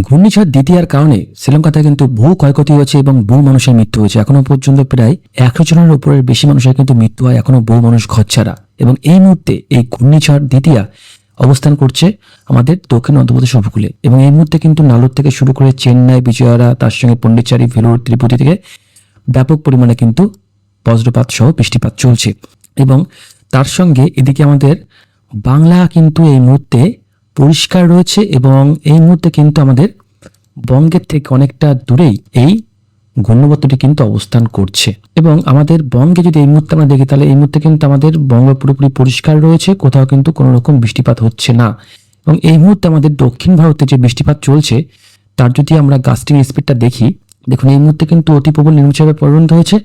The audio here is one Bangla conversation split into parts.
ঘূর্ণিঝড় দ্বিতীয়ার কারণে শ্রীলঙ্কাতে কিন্তু বহু ক্ষয়ক্ষতি হয়েছে এবং বহু মানুষের মৃত্যু হয়েছে। এখনো পর্যন্ত প্রায় 100 জনের উপরের বেশি মানুষের কিন্তু মৃত্যু হয়, এখনো বহু মানুষ ঘরছাড়া। এবং এই মুহূর্তে এই ঘূর্ণিঝড় দ্বিতীয়া অবস্থান করছে আমাদের দক্ষিণ অন্ধ্রপ্রদেশ উপকূলে, এবং এই মুহূর্তে কিন্তু নালুর থেকে শুরু করে চেন্নাই, বিজয়ওয়াড়া, তার সঙ্গে পন্ডিচেরি, ভেলোর, ত্রিপুটি থেকে ব্যাপক পরিমাণে কিন্তু বজ্রপাত সহ বৃষ্টিপাত চলছে। এবং তার সঙ্গে এদিকে আমাদের বাংলা কিন্তু এই মুহূর্তে পরিষ্কার রয়েছে, এবং এই মুহূর্তে কিন্তু আমাদের বঙ্গের থেকে অনেকটা দূরেই এই ঘূর্ণিবর্তটি কিন্তু অবস্থান করছে। এবং আমাদের বঙ্গে যদি এই মুহূর্তে আমরা দেখি, তাহলে এই মুহূর্তে কিন্তু আমাদের বঙ্গ পুরোপুরি পরিষ্কার রয়েছে, কোথাও কিন্তু কোনো রকম বৃষ্টিপাত হচ্ছে না। এবং এই মুহূর্তে আমাদের দক্ষিণ ভারতে যে বৃষ্টিপাত চলছে তার যদি আমরা গাস্টিং স্পিডটা দেখি, দেখুন এই মুহূর্তে কিন্তু অতি প্রবল নিম্নচাপে পরিণত হয়েছে,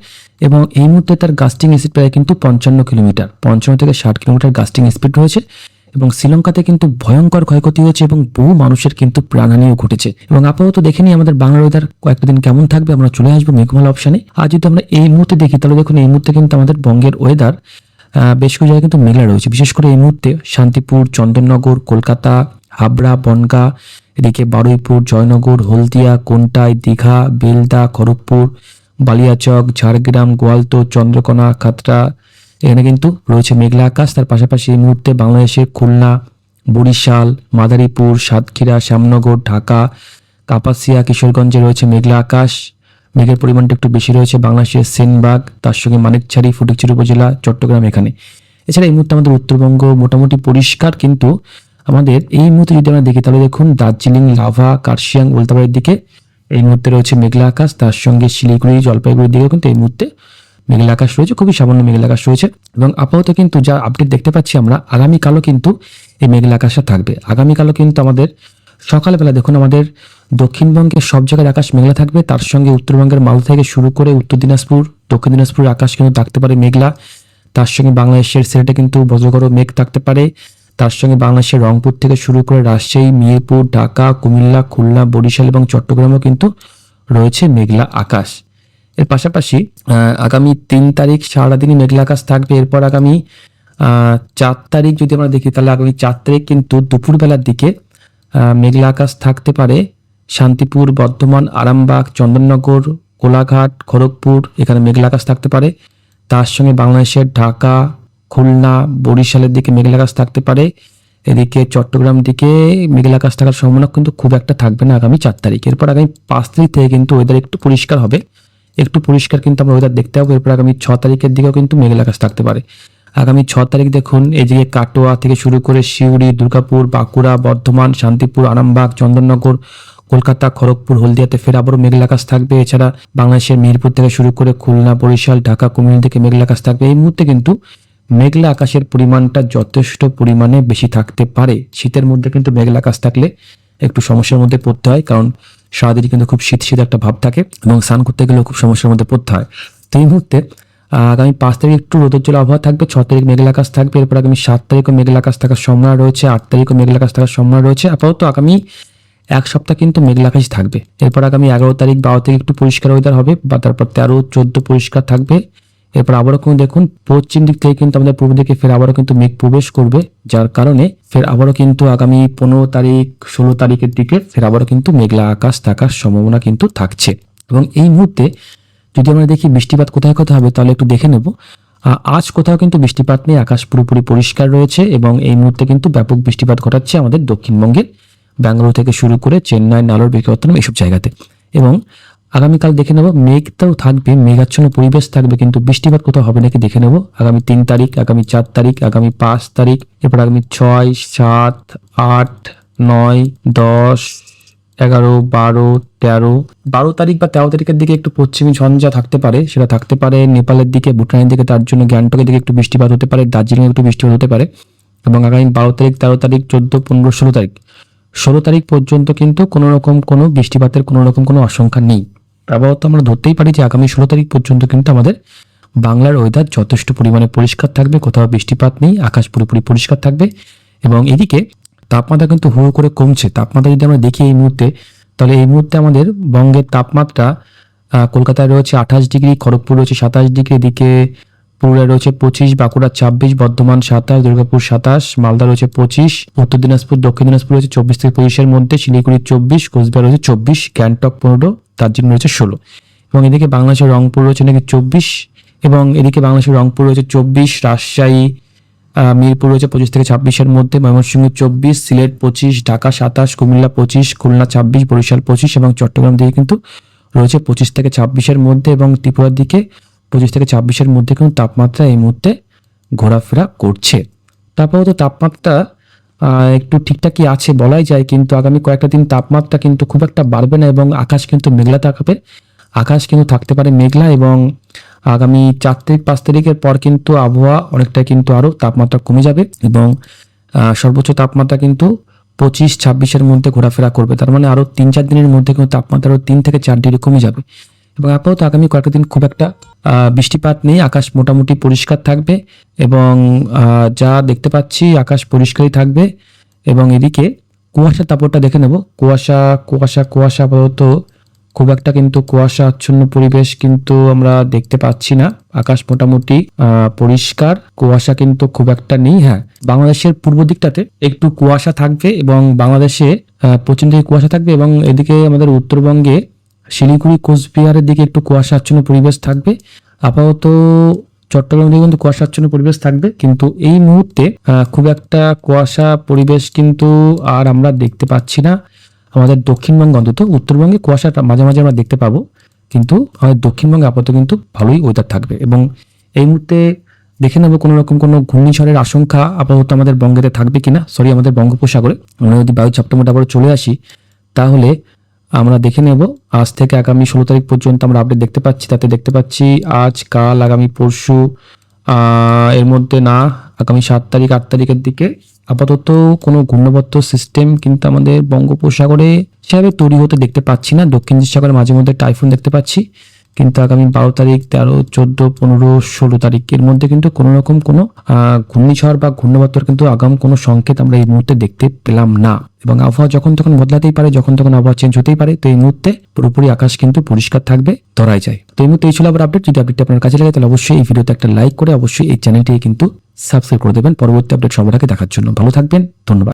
এবং এই মুহূর্তে তার গাস্টিং স্পিড প্রায় কিন্তু 55 কিলোমিটার, 55 থেকে 60 কিলোমিটার গাস্টিং স্পিড রয়েছে। এবং শ্রীলঙ্কাতে কিন্তু ভয়ঙ্কর ক্ষয়ক্ষতি হয়েছে এবং বহু মানুষের কিন্তু প্রাণহানিও ঘটেছে। এবং আপাতত দেখে নিই আমাদের বাংলার ওয়েদার কয়েকটা দিন কেমন থাকবে। আমরা চলে আসবো মেঘমালা অপশানে। আর যদি আমরা এই মুহূর্তে দেখি, তাহলে দেখুন এই মুহূর্তে কিন্তু আমাদের বঙ্গের ওয়েদার বেশ কিছু জায়গায় কিন্তু মেঘলা রয়েছে। বিশেষ করে এই মুহূর্তে শান্তিপুর, চন্দননগর, কলকাতা, হাবড়া, বনগাঁ, এদিকে বারুইপুর, জয়নগর, হলদিয়া, কোন্টাই, দীঘা, বেলদা, খড়গপুর, বালিয়াচক, ঝাড়গ্রাম, গোয়ালতোড়, চন্দ্রকোনা, খাতড়া, এখানে কিন্তু রয়েছে মেঘলা আকাশ। তার পাশাপাশি এই মুহূর্তে বাংলাদেশের খুলনা, বরিশাল, মাদারীপুর, সাতক্ষীরা, শ্যামনগর, ঢাকা, কাপাসিয়া, কিশোরগঞ্জে রয়েছে মেঘলা আকাশ। মেঘের পরিমাণটা একটু বেশি রয়েছে বাংলাদেশের সেনবাগ, তার সঙ্গে মানিকছড়ি, ফটিকছড়ি উপজেলা, চট্টগ্রাম এখানে। এছাড়া এই মুহূর্তে আমাদের উত্তরবঙ্গ মোটামুটি পরিষ্কার, কিন্তু আমাদের এই মুহূর্তে যদি আমরা দেখি, তাহলে দেখুন দার্জিলিং, লাভা, কার্শিয়াং, উল্টাবাড়ির দিকে এই মুহূর্তে রয়েছে মেঘলা আকাশ। তার সঙ্গে শিলিগুড়ি, জলপাইগুড়ির দিকেও কিন্তু এই মুহূর্তে মেঘলা আকাশ রয়েছে, খুবই সামান্য মেঘলা আকাশ রয়েছে। এবং আপাতত কিন্তু যা আপডেট দেখতে পাচ্ছি আমরা, আগামীকালও কিন্তু এই মেঘলা আকাশটা থাকবে। আগামীকালও কিন্তু আমাদের সকালবেলা দেখুন আমাদের দক্ষিণবঙ্গের সব জায়গায় আকাশ মেঘলা থাকবে, তার সঙ্গে উত্তরবঙ্গের মালদা থেকে শুরু করে উত্তর দিনাজপুর, দক্ষিণ দিনাজপুরের আকাশ কিন্তু থাকতে পারে মেঘলা। তার সঙ্গে বাংলাদেশের সিলেটে কিন্তু বজ্রগড় মেঘ থাকতে পারে। তার সঙ্গে বাংলাদেশের রংপুর থেকে শুরু করে রাজশাহী, মিরপুর, ঢাকা, কুমিল্লা, খুলনা, বরিশাল এবং চট্টগ্রামও কিন্তু রয়েছে মেঘলা আকাশ। এর পাশাপাশি আগামী 3 তারিখ সারাদিনই মেঘলা আকাশ থাকবে। এরপর আগামী 4 তারিখ যদি আমরা দেখি, তাহলে আগামী 4 তারিখ কিন্তু দুপুরবেলার দিকে মেঘলা আকাশ থাকতে পারে শান্তিপুর, বর্ধমান, আরামবাগ, চন্দননগর, কোলাঘাট, খড়গপুর, এখানে মেঘলা আকাশ থাকতে পারে। তার সঙ্গে বাংলাদেশের ঢাকা, খুলনা, বরিশালের দিকে মেঘলা আকাশ থাকতে পারে। এদিকে চট্টগ্রাম দিকে মেঘলা আকাশ থাকার সম্ভাবনা কিন্তু খুব একটা থাকবে না আগামী 4 তারিখ। এরপর আগামী 5 তারিখ থেকে কিন্তু ওয়েদার একটু পরিষ্কার হবে, একটু পরিষ্কার কিন্তু আমরা ওয়েদার দেখতে পাবো। এরপর আগামী 6 তারিখের দিকেও কিন্তু মেঘলা আকাশ থাকতে পারে। আগামী 6 তারিখ দেখুন এইদিকে কাটোয়া থেকে শুরু করে সিউড়ি, দুর্গাপুর, বাঁকুড়া, বর্ধমান, শান্তিপুর, আরামবাগ, চন্দননগর, কলকাতা, খড়গপুর, হলদিয়াতে ফের আবারও মেঘলা আকাশ থাকবে। এছাড়া বাংলাদেশের মিরপুর থেকে শুরু করে খুলনা, বরিশাল, ঢাকা, কুমিল্লা থেকে মেঘলা আকাশ থাকবে। এই মুহূর্তে কিন্তু মেঘলা আকাশের পরিমাণটা যথেষ্ট পরিমাণে বেশি থাকতে পারে। শীতের মধ্যে কিন্তু মেঘলা আকাশ থাকলে একটু সমস্যার মধ্যে পড়তে হয়, কারণ সারাদিনই কিন্তু খুব শীত শীত একটা ভাব থাকে এবং স্নান করতে গেলেও খুব সমস্যার মধ্যে পড়তে হয়। তো এই মুহূর্তে আগামী 5 তারিখ একটু রোদোজ্জ্বল আবহাওয়া থাকবে, 6 তারিখ মেঘলা আকাশ থাকবে। এরপর আগামী 7 তারিখও মেঘলা আকাশ থাকার সম্ভাবনা রয়েছে, 8 তারিখও মেঘলা আকাশ থাকার সম্ভাবনা রয়েছে। আপাতত আগামী 1 সপ্তাহ কিন্তু মেঘলা আকাশই থাকবে। এরপর আগামী 11 তারিখ, 12 তারিখ একটু পরিষ্কার ওয়েদার হবে, বা তারপর 13, 14 পরিষ্কার থাকবে। এরপর আবারও কিন্তু দেখুন পশ্চিম দিক থেকে কিন্তু আমাদের পূর্ব দিকে ফের আবারও কিন্তু মেঘ প্রবেশ করবে, যার কারণে ফের আবারও কিন্তু আগামী 15 তারিখ, 16 তারিখের দিকে ফের আবারও কিন্তু মেঘলা আকাশ থাকার সম্ভাবনা কিন্তু থাকছে। এবং এই মুহূর্তে যদি আমরা দেখি বৃষ্টিপাত কোথায় কোথায় হবে, তাহলে একটু দেখে নেব। আজ কোথাও কিন্তু বৃষ্টিপাত নেই, আকাশ পুরোপুরি পরিষ্কার রয়েছে। এবং এই মুহূর্তে কিন্তু ব্যাপক বৃষ্টিপাত ঘটাচ্ছে আমাদের দক্ষিণবঙ্গের ব্যাঙ্গালোর থেকে শুরু করে চেন্নাই, নালোর, বিশাখাপত্তনম এইসব জায়গাতে। এবং আগামীকাল দেখে নেব, মেঘটাও থাকবে, মেঘাচ্ছন্ন পরিবেশ থাকবে, কিন্তু বৃষ্টিপাত কোথাও হবে নাকি দেখে নেব। আগামী 3 তারিখ, আগামী 4 তারিখ, আগামী 5 তারিখ, এরপর আগামী 6, 7, 8, 9, 10, 11, 12, 13, 12 তারিখ বা 13 তারিখের দিকে একটু পশ্চিমী ঝঞ্ঝা থাকতে পারে, সেটা থাকতে পারে নেপালের দিকে, ভুটানের দিকে, তার জন্য গ্যাংটকের দিকে একটু বৃষ্টিপাত হতে পারে, দার্জিলিংয়ে একটু বৃষ্টিপাত হতে পারে। এবং আগামী 12 তারিখ, 13 তারিখ, 14, 15, 16 তারিখ, 16 তারিখ পর্যন্ত কিন্তু কোনো রকম কোনো বৃষ্টিপাতের কোনো রকম কোনো আশঙ্কা নেই। আপাতত আমরা ধরতেই পারি যে আগামী 16 তারিখ পর্যন্ত কিন্তু আমাদের বাংলার ওয়েদার যথেষ্ট পরিমাণে পরিষ্কার থাকবে, কোথাও বৃষ্টিপাত নেই, আকাশ পুরোপুরি পরিষ্কার থাকবে। এবং এদিকে তাপমাত্রা কিন্তু হু করে কমছে। তাপমাত্রা যদি আমরা দেখি এই মুহূর্তে, তাহলে এই মুহূর্তে আমাদের বঙ্গের তাপমাত্রা কলকাতায় রয়েছে 28 ডিগ্রি, খড়গপুর রয়েছে 27 ডিগ্রি, এদিকে পুরুলিয়া রয়েছে 25, বাঁকুড়া 26, বর্ধমান 27, দুর্গাপুর 27, মালদা রয়েছে 25, উত্তর দিনাজপুর দক্ষিণ দিনাজপুর রয়েছে 24 থেকে 25-এর মধ্যে, শিলিগুড়ি 24, কোচবিহার রয়েছে 24, গ্যাংটক 15, দার্জিলিং রয়েছে 16। এবং এদিকে বাংলাদেশের রংপুর রয়েছে নাকি 24, এবং এদিকে বাংলাদেশের রংপুর রয়েছে 24, রাজশাহী মিরপুর রয়েছে 25 থেকে 26-এর মধ্যে, ময়মনসিংহ 24, সিলেট 25, ঢাকা 27, কুমিল্লা 25, খুলনা 26, বরিশাল 25 এবং চট্টগ্রাম দিকে কিন্তু রয়েছে 25 থেকে 26-এর মধ্যে, এবং ত্রিপুরার দিকে 25 থেকে 26-এর মধ্যে কিন্তু তাপমাত্রা এই মুহূর্তে ঘোরাফেরা করছে। তারপরে তো তাপমাত্রা একটু ঠিকঠাকই আছে বলাই যায়, কিন্তু আগামী কয়েকটা দিন তাপমাত্রা কিন্তু খুব একটা বাড়বে না এবং আকাশ কিন্তু মেঘলা থাকবে। আকাশ কিন্তু থাকতে পারে মেঘলা, এবং আগামী 4 তারিখ 5 তারিখের পর কিন্তু আবহাওয়া অনেকটা কিন্তু আরও তাপমাত্রা কমে যাবে, এবং সর্বোচ্চ তাপমাত্রা কিন্তু 25-26-এর মধ্যে ঘোরাফেরা করবে। তার মানে আরও 3-4 দিনের মধ্যে কিন্তু তাপমাত্রা আরও 3 থেকে 4 ডিগ্রি কমে যাবে। এবং আপাতত আগামী কয়েকটা দিন খুব একটা বৃষ্টিপাত নেই, আকাশ মোটামুটি পরিষ্কার থাকবে, এবং যা দেখতে পাচ্ছি আকাশ পরিষ্কারই থাকবে। এবং এদিকে কুয়াশার দাপটটা দেখে নেব। কুয়াশা আপাতত খুব একটা কিন্তু কুয়াশা আচ্ছন্ন পরিবেশ কিন্তু আমরা দেখতে পাচ্ছি না। আকাশ মোটামুটি পরিষ্কার, কুয়াশা কিন্তু খুব একটা নেই। হ্যাঁ, বাংলাদেশের পূর্ব দিকটাতে একটু কুয়াশা থাকবে, এবং বাংলাদেশে পশ্চিম দিকে কুয়াশা থাকবে, এবং এদিকে আমাদের উত্তরবঙ্গে শিলিগুড়ি কোচবিহারের দিকে একটু কুয়াশা আচ্ছন্ন পরিবেশ থাকবে। আপাতত চট্টগ্রাম দিকে কিন্তু কুয়াশা আচ্ছন্ন পরিবেশ থাকবে, কিন্তু এই মুহূর্তে খুব একটা কুয়াশা পরিবেশ কিন্তু আর আমরা দেখতে পাচ্ছি না আমাদের দক্ষিণবঙ্গ। অন্তত উত্তরবঙ্গে কুয়াশাটা মাঝে মাঝে আমরা দেখতে পাবো, কিন্তু আমাদের দক্ষিণবঙ্গে আপাতত কিন্তু ভালোই ওয়েদার থাকবে। এবং এই মুহূর্তে দেখে নেবো কোনো রকম কোনো ঘূর্ণিঝড়ের আশঙ্কা আপাতত আমাদের বঙ্গেতে থাকবে কিনা, আমাদের বঙ্গোপসাগরে। আমরা যদি বায়ুচাপটা মোটামুটি চলে আসি, তাহলে আমরা দেখে নেব আজ থেকে আগামী 16 তারিখ পর্যন্ত আমরা আপডেট দেখতে পাচ্ছি। তাতে দেখতে পাচ্ছি আজ, কাল, আগামী পরশু, এর মধ্যে না, আগামী 7 তারিখ 8 তারিখের দিকে আপাতত কোনো ঘূর্ণাবর্ত সিস্টেম কিন্তু আমাদের বঙ্গোপসাগরে সেভাবে তৈরি হতে দেখতে পাচ্ছি না। দক্ষিণ সাগরে মাঝে মধ্যে টাইফুন দেখতে পাচ্ছি, কিন্তু আগামী 12 তারিখ, 13, 14, 15, 16 তারিখের মধ্যে কিন্তু কোনো রকম কোনো ঘূর্ণিঝড় বা ঘূর্ণাবর্তর কিন্তু আগাম কোনো সংকেত আমরা এই মুহূর্তে দেখতে পেলাম না। এবং আবহাওয়া যখন তখন বদলাতেই পারে, যখন তখন আবহাওয়া চেঞ্জ হতেই পারে। তো এই মুহূর্তে পুরোপুরি আকাশ কিন্তু পরিষ্কার থাকবে, ধরাই যায়। তো এই মুহূর্তে এই ছিল আবার আপডেট। যদি আপডেটটি আপনার কাছে লাগে তাহলে অবশ্যই এই ভিডিওতে একটা লাইক করে অবশ্যই এই চ্যানেলটি কিন্তু সাবস্ক্রাইব করে দেবেন পরবর্তী আপডেট সবার আগে দেখার জন্য। ভালো থাকবেন, ধন্যবাদ।